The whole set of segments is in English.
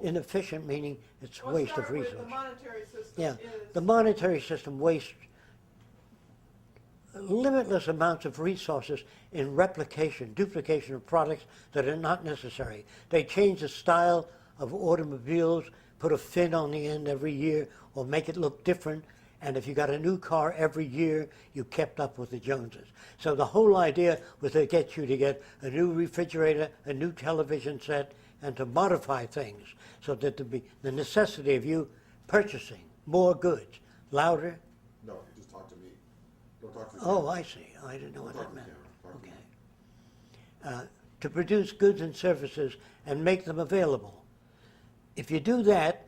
Inefficient meaning it's Well, waste of start with resources. the monetary system Yeah, is, the monetary system wastes limitless amounts of resources in replication, duplication of products that are not necessary. They change the style of automobiles, put a fin on the end every year, or make it look different. And if you got a new car every year, you kept up with the Joneses. So the whole idea was to get you to get a new refrigerator, a new television set, and to modify things so that there be the necessity of you purchasing more goods, louder. No, you just talk to me. Don't talk to the Oh, camera. I see. I didn't know what Don't that talk to meant. the camera. Talk to me. Okay. To produce goods and services and make them available. If you do that,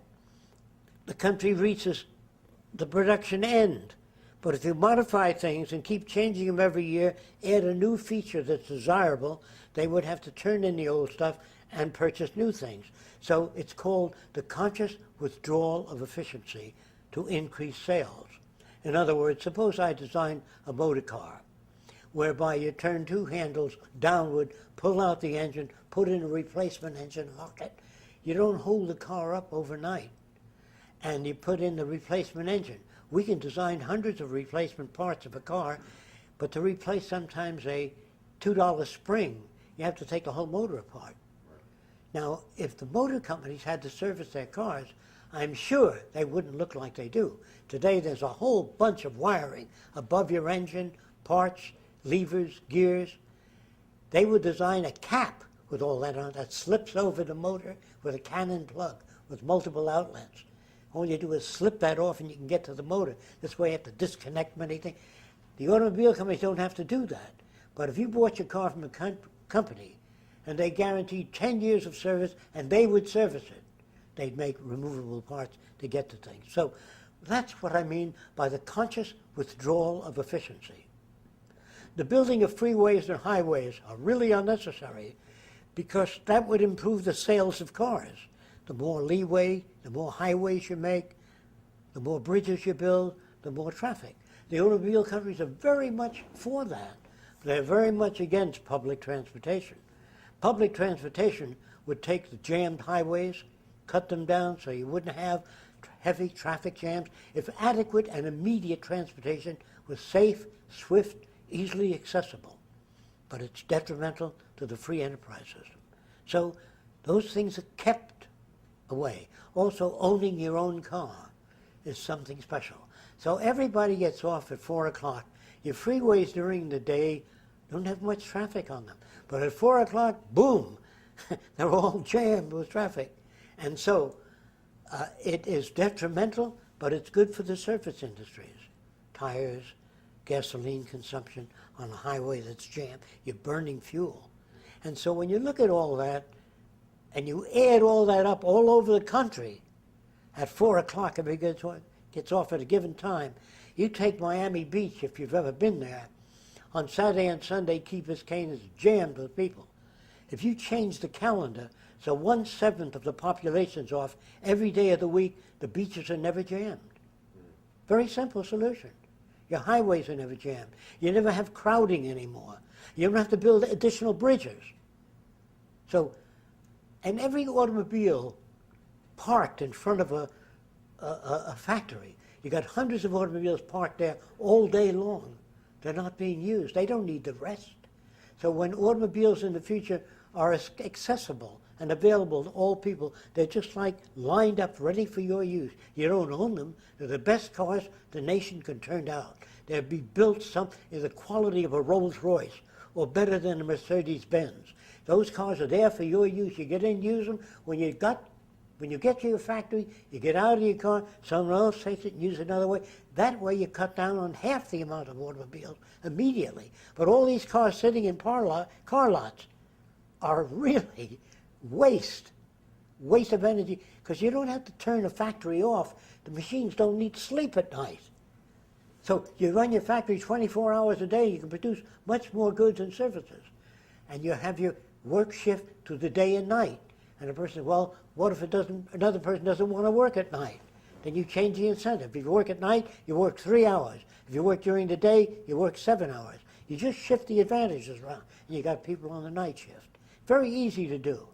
the country reaches the production end. But if you modify things and keep changing them every year, add a new feature that's desirable, they would have to turn in the old stuff and purchase new things. So it's called the conscious withdrawal of efficiency to increase sales. In other words, suppose I design a motor car whereby you turn two handles downward, pull out the engine, put in a replacement engine, lock it. You don't hold the car up overnight, and you put in the replacement engine. We can design hundreds of replacement parts of a car, but to replace sometimes a $2 spring, you have to take the whole motor apart. Now, if the motor companies had to service their cars, I'm sure they wouldn't look like they do. Today, there's a whole bunch of wiring above your engine, parts, levers, gears. They would design a cap with all that on that slips over the motor with a Cannon plug with multiple outlets. All you do is slip that off and you can get to the motor. This way you have to disconnect many things. The automobile companies don't have to do that. But if you bought your car from a company and they guaranteed 10 years of service and they would service it, they'd make removable parts to get to things. So that's what I mean by the conscious withdrawal of efficiency. The building of freeways and highways are really unnecessary because that would improve the sales of cars. The more leeway, the more highways you make, the more bridges you build, the more traffic. The automobile companies are very much for that. They're very much against public transportation. Public transportation would take the jammed highways, cut them down so you wouldn't have heavy traffic jams. If adequate and immediate transportation was safe, swift, easily accessible. But it's detrimental to the free enterprise system. So those things are kept away. Also, owning your own car is something special. So everybody gets off at 4 o'clock. Your freeways during the day don't have much traffic on them. But at 4 o'clock, boom, they're all jammed with traffic. And so it is detrimental, but it's good for the surface industries. Tires, gasoline consumption on a highway that's jammed, you're burning fuel. And so when you look at all that, and you add all that up all over the country, at 4 o'clock, if it gets off at a given time, you take Miami Beach, if you've ever been there, on Saturday and Sunday, Key Biscayne is jammed with people. If you change the calendar, so 1/7 of the population's off every day of the week, the beaches are never jammed. Very simple solution. Your highways are never jammed. You never have crowding anymore. You don't have to build additional bridges. So, and every automobile parked in front of a factory, you got hundreds of automobiles parked there all day long. They're not being used. They don't need the rest. So when automobiles in the future are accessible and available to all people, they're just like lined up ready for your use. You don't own them. They're the best cars the nation can turn out. They'll be built in the quality of a Rolls Royce or better than a Mercedes Benz. Those cars are there for your use. You get in, use them. When you get to your factory, you get out of your car, someone else takes it and uses it another way. That way you cut down on half the amount of automobiles immediately. But all these cars sitting in car lots are really waste of energy, because you don't have to turn a factory off. The machines don't need sleep at night. So you run your factory 24 hours a day, you can produce much more goods and services. And you have your work shift to the day and night. And the person says, well, what if another person doesn't want to work at night? Then you change the incentive. If you work at night, you work 3 hours. If you work during the day, you work 7 hours. You just shift the advantages around, and you got people on the night shift. Very easy to do.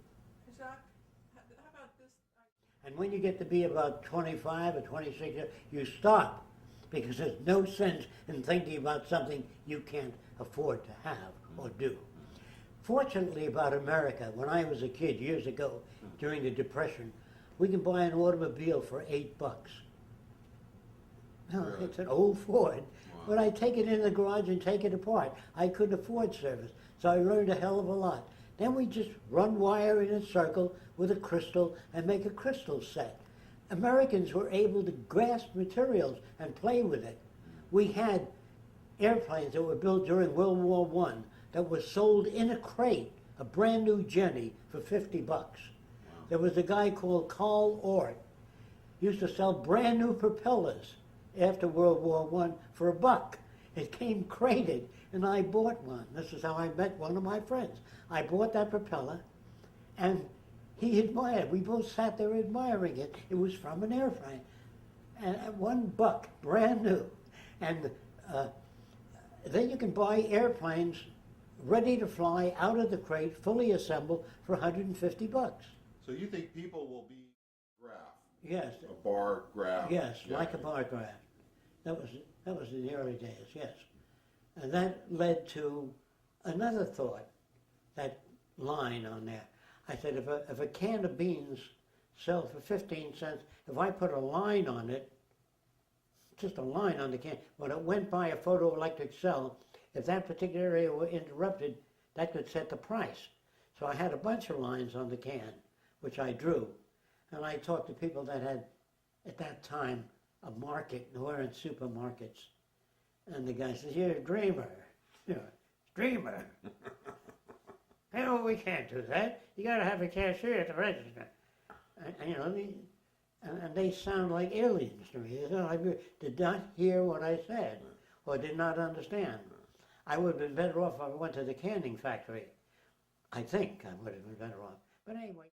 And when you get to be about 25 or 26, you stop because there's no sense in thinking about something you can't afford to have or do. Fortunately about America, when I was a kid years ago during the Depression, we can buy an automobile for $8. No, Really? it's an old Ford. Wow. But I take it in the garage and take it apart. I couldn't afford service, so I learned a hell of a lot. Then we just run wire in a circle with a crystal and make a crystal set. Americans were able to grasp materials and play with it. We had airplanes that were built during World War I that were sold in a crate, a brand new Jenny, for $50. Wow. There was a guy called Carl Ort, used to sell brand new propellers after World War I for $1. It came crated, and I bought one. This is how I met one of my friends. I bought that propeller, and he admired it. We both sat there admiring it. It was from an airplane, and at $1, brand new. And then you can buy airplanes ready to fly out of the crate, fully assembled, for $150. So you think people will be graph? Yes. A bar graph? Yes, Yeah. like a bar graph. That was in the early days, yes. And that led to another thought, that line on there. I said, if a can of beans sells for 15 cents, if I put a line on it, just a line on the can, when it went by a photoelectric cell, if that particular area were interrupted, that could set the price. So I had a bunch of lines on the can, which I drew. And I talked to people that had, at that time, a market, and we're in supermarkets. And the guy says, "You're a dreamer." You know, dreamer. No, we can't do that. You got to have a cashier at the register. And you know, and they sound like aliens to me. They sound like people did not hear what I said or did not understand. I would have been better off if I went to the canning factory. I think I would have been better off. But anyway.